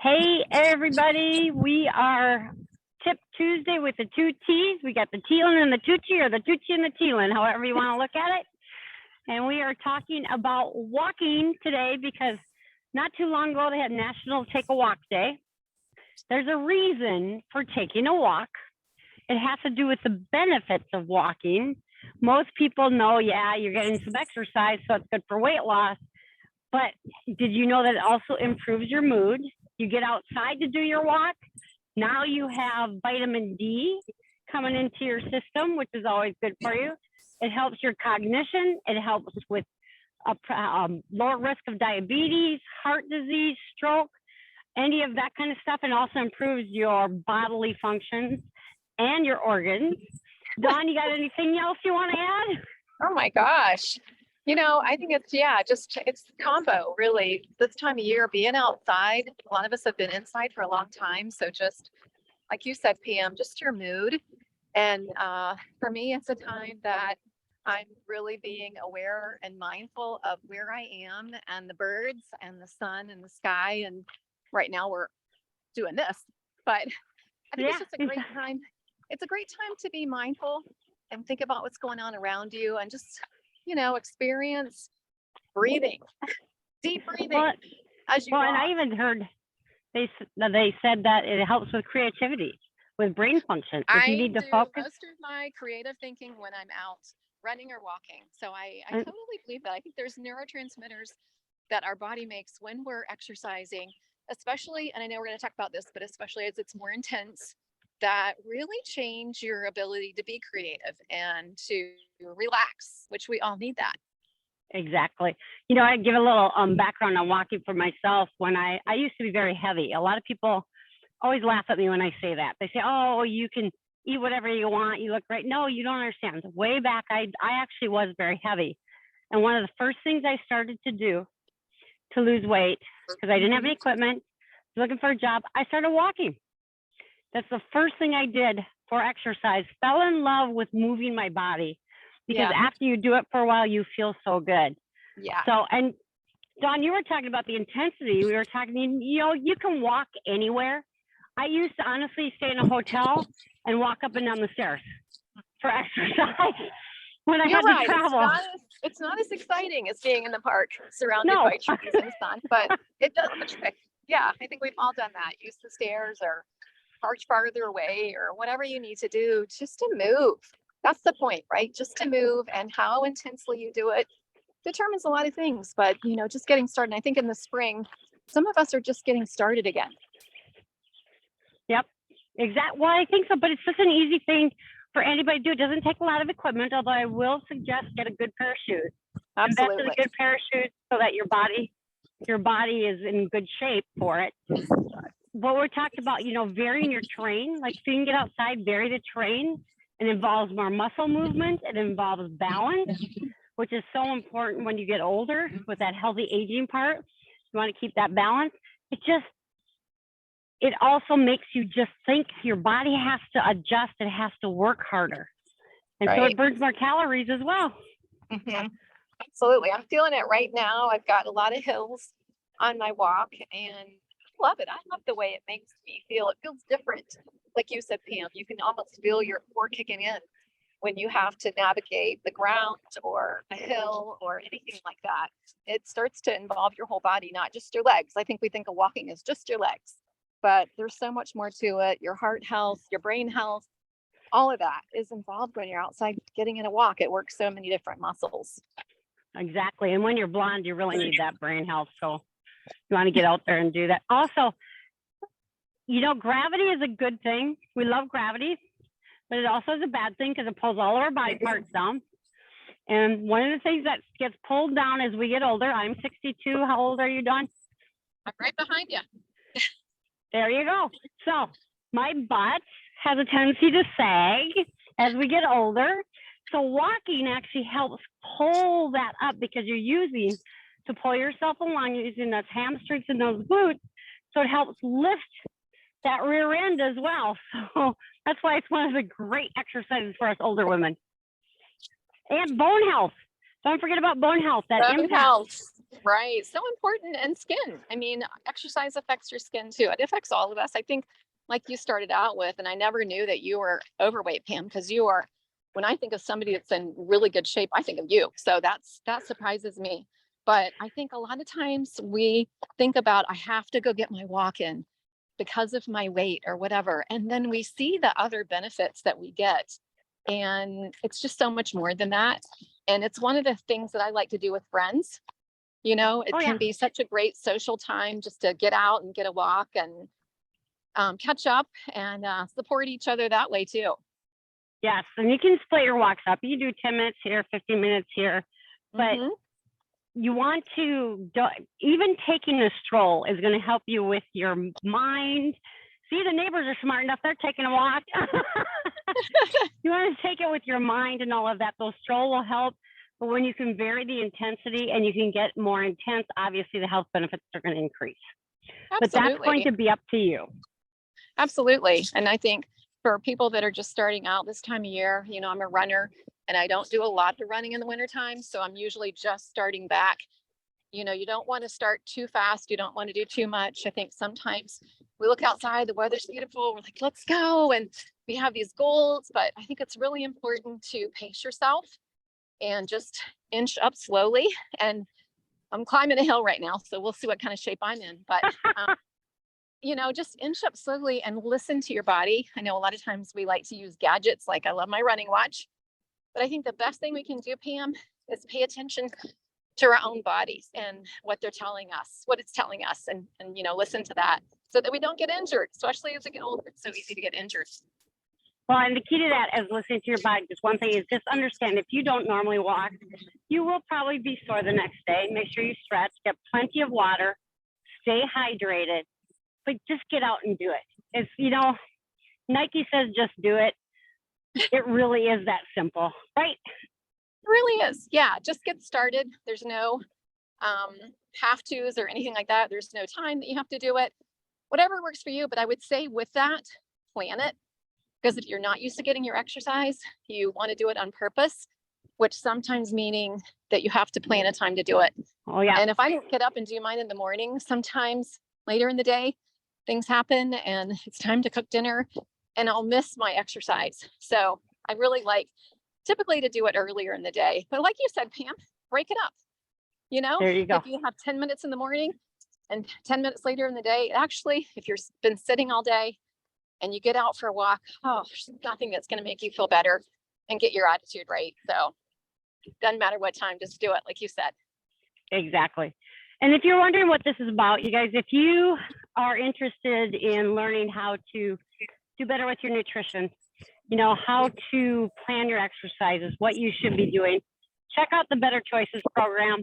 Hey, everybody. We are Tip Tuesday with the two T's. We got the Thielen and the Tucci, or the Tucci and the Thielen, however you want to look at it. And we are talking about walking today because not too long ago they had National Take a Walk Day. There's a reason for taking a walk. It has to do with the benefits of walking. Most people know, yeah, you're getting some exercise, so it's good for weight loss. But did you know that it also improves your mood? You get outside to do your walk. Now you have vitamin D coming into your system, which is always good for you. It helps your cognition. It helps with a lower risk of diabetes, heart disease, stroke, any of that kind of stuff, and also improves your bodily functions and your organs. Dawn, you got anything else you want to add? Oh my gosh. I think it's it's combo really. This time of year, being outside, a lot of us have been inside for a long time. So just like you said, PM, just your mood. And for me, it's a time that I'm really being aware and mindful of where I am and the birds and the sun and the sky. And right now we're doing this, but I think it's just a great time. It's a great time to be mindful and think about what's going on around you and just experience breathing, deep breathing as you walk. And I even heard they said that it helps with creativity, with brain function. If you need to focus. Most of my creative thinking when I'm out running or walking. So I totally believe that. I think there's neurotransmitters that our body makes when we're exercising, especially, and I know we're going to talk about this, but especially as it's more intense, that really change your ability to be creative and to relax, which we all need that. Exactly. I give a little background on walking for myself. When I used to be very heavy. A lot of people always laugh at me when I say that. They say, oh, you can eat whatever you want. You look great. No, you don't understand. Way back, I actually was very heavy. And one of the first things I started to do to lose weight, because I didn't have any equipment, looking for a job, I started walking. That's the first thing I did for exercise. Fell in love with moving my body because after you do it for a while, you feel so good. Yeah. So, and Dawn, you were talking about the intensity. We were talking, you can walk anywhere. I used to honestly stay in a hotel and walk up and down the stairs for exercise when I had to travel. It's not as exciting as being in the park surrounded by trees and sun, but it does the trick. Yeah, I think we've all done that. Use the stairs or park farther away or whatever you need to do just to move. That's the point, right? Just to move, and how intensely you do it determines a lot of things, but just getting started. I think in the spring, some of us are just getting started again. Yep, exactly. Well, I think so, but it's just an easy thing for anybody to do. It doesn't take a lot of equipment, although I will suggest get a good pair of shoes. Absolutely. Invest in a good pair of shoes so that your body is in good shape for it. What we're talking about, varying your terrain, like so you can get outside, vary the terrain. It involves more muscle movement. It involves balance, which is so important when you get older with that healthy aging part. You want to keep that balance. It also makes you just think your body has to adjust. It has to work harder. And so it burns more calories as well. Mm-hmm. Absolutely. I'm feeling it right now. I've got a lot of hills on my walk and love it. I love the way it makes me feel. It feels different. Like you said, Pam, you can almost feel your core kicking in when you have to navigate the ground or a hill or anything like that. It starts to involve your whole body, not just your legs. I think we think of walking as just your legs, but there's so much more to it. Your heart health, your brain health, all of that is involved when you're outside getting in a walk. It works so many different muscles. Exactly. And when you're blonde, you really need that brain health. So you want to get out there and do that. Also, gravity is a good thing. We love gravity, but it also is a bad thing because it pulls all of our body parts down. And one of the things that gets pulled down as we get older, I'm 62. How old are you, Dawn? I'm right behind you. There you go. So my butt has a tendency to sag as we get older. So walking actually helps pull that up because you're using to pull yourself along, using those hamstrings and those glutes. So it helps lift that rear end as well. So that's why it's one of the great exercises for us older women. And bone health. Don't forget about bone health. That bone health. Right. So important. And skin. I mean, exercise affects your skin too. It affects all of us. I think, like you started out with, and I never knew that you were overweight, Pam, because you are, when I think of somebody that's in really good shape, I think of you. So that surprises me. But I think a lot of times we think about, I have to go get my walk in because of my weight or whatever. And then we see the other benefits that we get. And it's just so much more than that. And it's one of the things that I like to do with friends. It Oh yeah. can be such a great social time just to get out and get a walk and catch up and support each other that way too. Yes. And you can split your walks up. You do 10 minutes here, 15 minutes here, but Mhm. you want to, even taking a stroll is going to help you with your mind. See, the neighbors are smart enough. They're taking a walk. You want to take it with your mind and all of that. Those stroll will help. But when you can vary the intensity and you can get more intense, obviously the health benefits are going to increase. But that's going Absolutely. to be up to you. Absolutely. And I think for people that are just starting out this time of year, I'm a runner and I don't do a lot of running in the wintertime. So I'm usually just starting back. You don't want to start too fast. You don't want to do too much. I think sometimes we look outside, the weather's beautiful. We're like, let's go. And we have these goals, but I think it's really important to pace yourself and just inch up slowly. And I'm climbing a hill right now, so we'll see what kind of shape I'm in. But just inch up slowly and listen to your body. I know a lot of times we like to use gadgets, like I love my running watch, but I think the best thing we can do, Pam, is pay attention to our own bodies and what they're telling us, what it's telling us, and listen to that so that we don't get injured, especially as we get older. It's so easy to get injured. Well, and the key to that is listening to your body. Just one thing is just understand if you don't normally walk, you will probably be sore the next day. Make sure you stretch, get plenty of water, stay hydrated, but just get out and do it. It's, Nike says just do it. It really is that simple, right? It really is. Yeah, just get started. There's no have tos or anything like that. There's no time that you have to do it. Whatever works for you. But I would say with that, plan it. Because if you're not used to getting your exercise, you want to do it on purpose, which sometimes meaning that you have to plan a time to do it. Oh, yeah. And if I don't get up and do mine in the morning, sometimes later in the day, things happen and it's time to cook dinner and I'll miss my exercise. So I really like typically to do it earlier in the day. But like you said, Pam, break it up. There you go. If you have 10 minutes in the morning and 10 minutes later in the day, actually, if you've been sitting all day, and you get out for a walk, there's nothing that's going to make you feel better and get your attitude right. So it doesn't matter what time, just do it, like you said. Exactly. And if you're wondering what this is about, you guys, if you are interested in learning how to do better with your nutrition, how to plan your exercises, what you should be doing, check out the Better Choices program.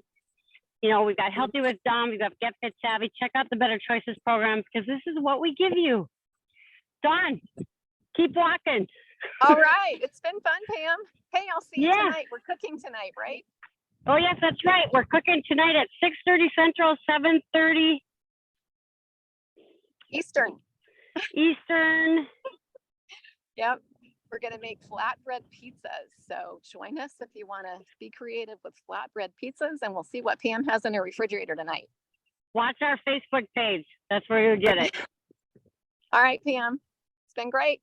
We've got Healthy with Dom, we've got Get Fit Savvy. Check out the Better Choices program because this is what we give you. Dawn, keep walking. All right. It's been fun, Pam. Hey, I'll see you Yeah. tonight. We're cooking tonight, right? Oh, yes, that's right. We're cooking tonight at 6:30 Central, 7:30 Eastern. Eastern. Yep. We're going to make flatbread pizzas. So join us if you want to be creative with flatbread pizzas, and we'll see what Pam has in her refrigerator tonight. Watch our Facebook page. That's where you'll get it. All right, Pam. It's been great.